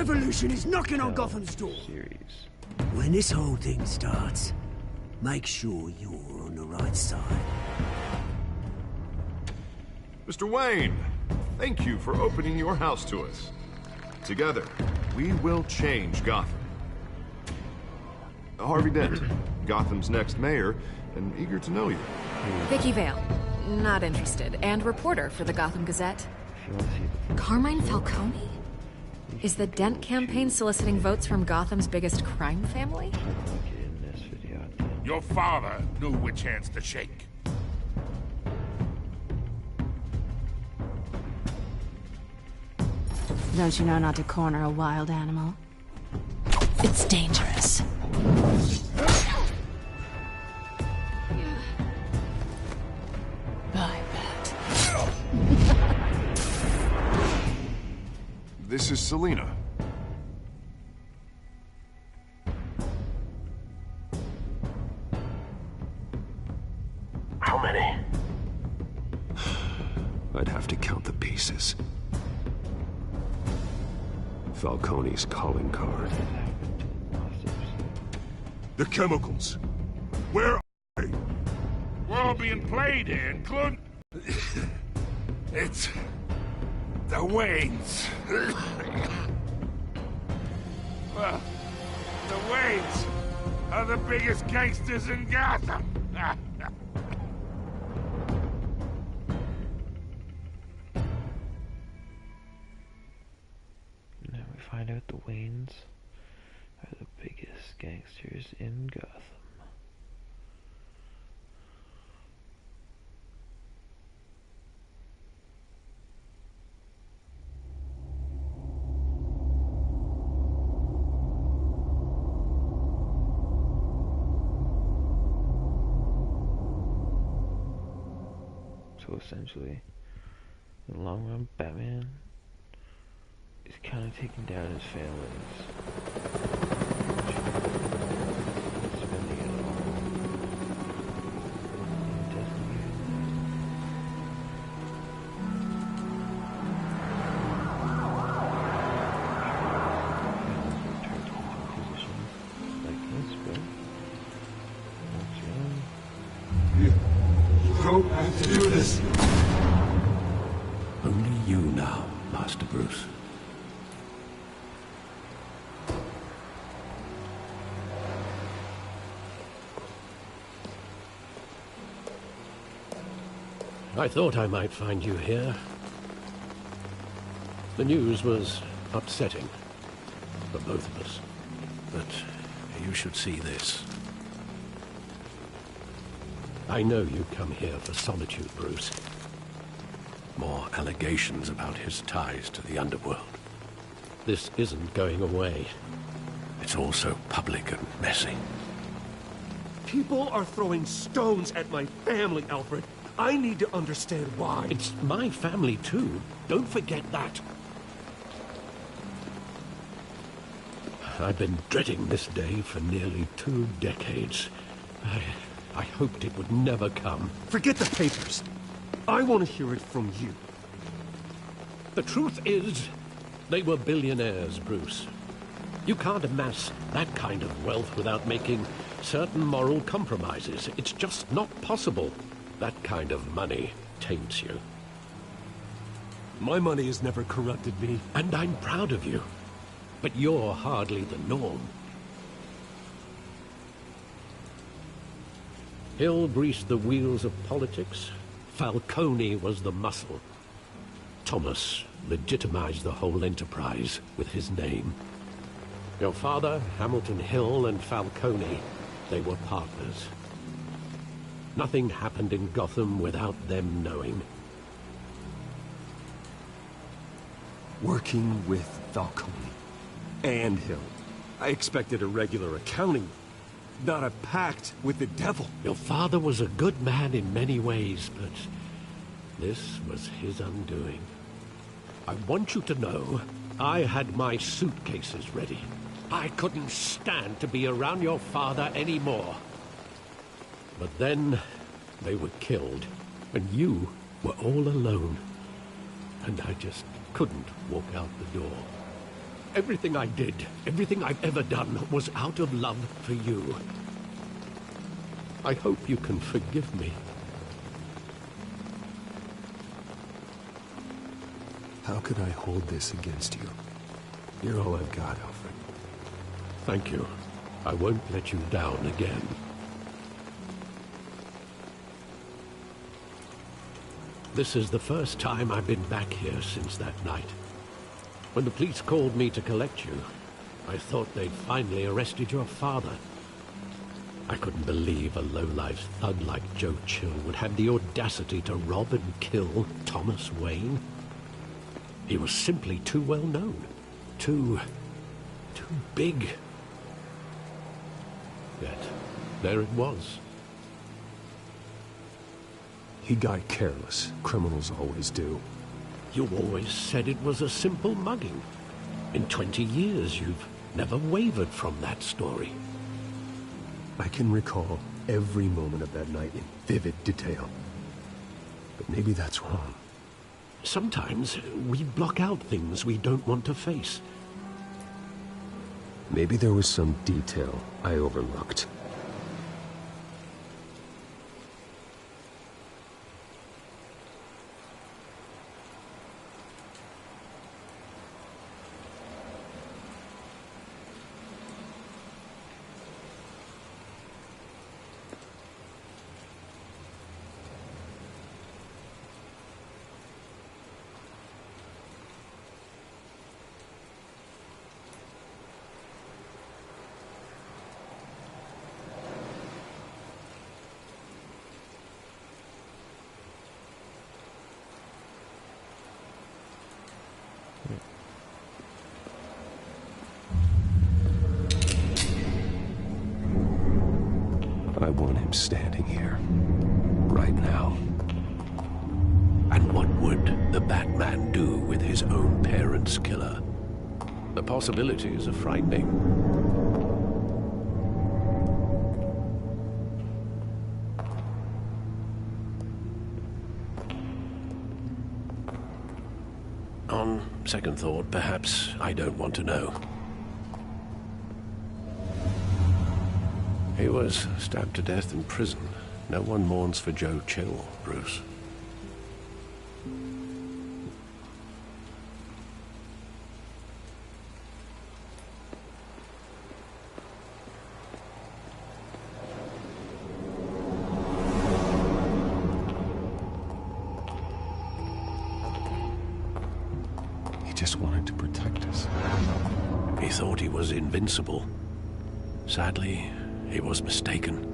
revolution is knocking on Gotham's door. Series. When this whole thing starts, make sure you're on the right side. Mr. Wayne, thank you for opening your house to us. Together, we will change Gotham. Harvey Dent, Gotham's next mayor, and eager to know you. Vicky Vale, not interested, and reporter for the Gotham Gazette. If you want to see the Carmine Falcone? Is the Dent campaign soliciting votes from Gotham's biggest crime family? in this video at the end. Your father knew which hands to shake. Don't you know not to corner a wild animal? It's dangerous. I bet. This is Selina. How many? I'd have to count the pieces. Falcone's calling card. The chemicals. Where are they? We're all being played here, including... It's... the Waynes. Well, the Waynes are the biggest gangsters in Gotham. Now we find out the Waynes are the biggest gangsters in Gotham. So essentially, in the long run, Batman is kind of taking down his families. Spending it all. He doesn't even return to a position like this, but that's young. You don't have to do this. Only you now, Master Bruce. I thought I might find you here. The news was upsetting for both of us. But you should see this. I know you come here for solitude, Bruce. More allegations about his ties to the underworld. This isn't going away. It's all so public and messy. People are throwing stones at my family, Alfred. I need to understand why. It's my family, too. Don't forget that. I've been dreading this day for nearly 2 decades. I hoped it would never come. Forget the papers. I want to hear it from you. The truth is, they were billionaires, Bruce. You can't amass that kind of wealth without making certain moral compromises. It's just not possible. That kind of money taints you. My money has never corrupted me. And I'm proud of you. But you're hardly the norm. Hill greased the wheels of politics. Falcone was the muscle. Thomas legitimized the whole enterprise with his name. Your father, Hamilton Hill, and Falcone, they were partners. Nothing happened in Gotham without them knowing. Working with Falcone and Hill. I expected a regular accounting, not a pact with the devil. Your father was a good man in many ways, but this was his undoing. I want you to know, I had my suitcases ready. I couldn't stand to be around your father anymore. But then, they were killed, and you were all alone. And I just couldn't walk out the door. Everything I did, everything I've ever done, was out of love for you. I hope you can forgive me. How could I hold this against you? You're all I've got, Alfred. Thank you. I won't let you down again. This is the first time I've been back here since that night. When the police called me to collect you, I thought they'd finally arrested your father. I couldn't believe a low-life thug like Joe Chill would have the audacity to rob and kill Thomas Wayne. He was simply too well known. Too big. Yet, there it was. He got careless. Criminals always do. You always said it was a simple mugging. In 20 years, you've never wavered from that story. I can recall every moment of that night in vivid detail. But maybe that's wrong. Sometimes we block out things we don't want to face. Maybe there was some detail I overlooked. I want him standing here, right now. And what would the Batman do with his own parents' killer? The possibilities are frightening. On second thought, perhaps I don't want to know. He was stabbed to death in prison. No one mourns for Joe Chill, Bruce. He just wanted to protect us. He thought he was invincible. Sadly, he was mistaken.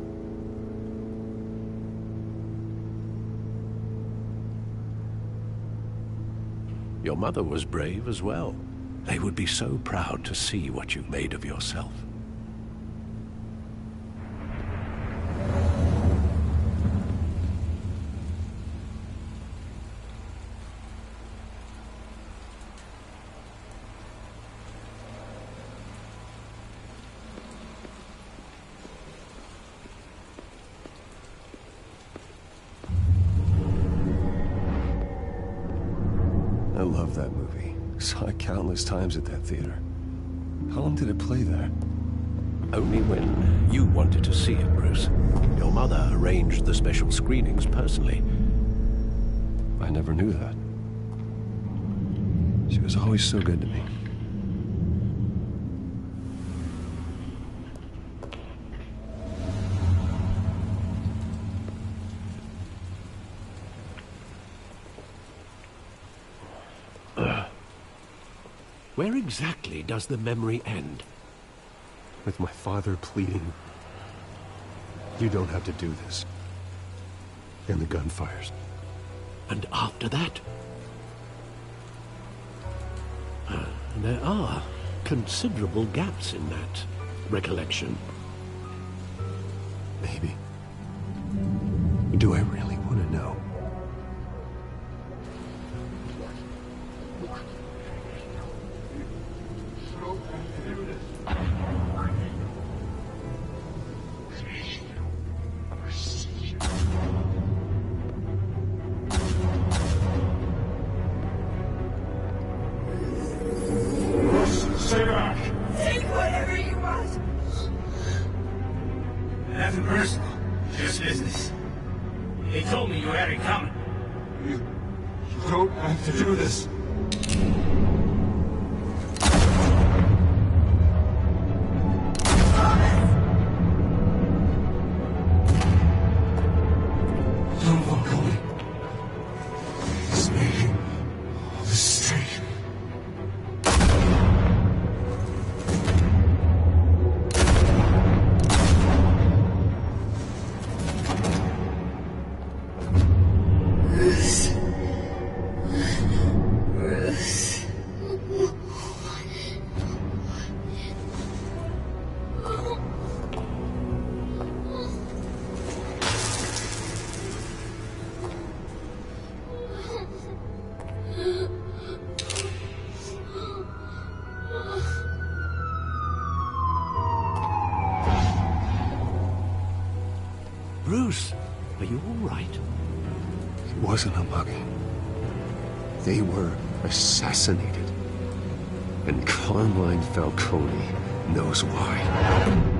Your mother was brave as well. They would be so proud to see what you've made of yourself. I love that movie. Saw it countless times at that theater. How long did it play there? Only when you wanted to see it, Bruce. Your mother arranged the special screenings personally. I never knew that. She was always so good to me. Where exactly does the memory end? With my father pleading, "You don't have to do this." And the gunfires. And after that? There are considerable gaps in that recollection. Maybe. Do I really want to know? You don't have to do this. Don't walk away. It's making all this straight. Bruce, are you all right? It wasn't a mugging. They were assassinated. And Carmine Falcone knows why.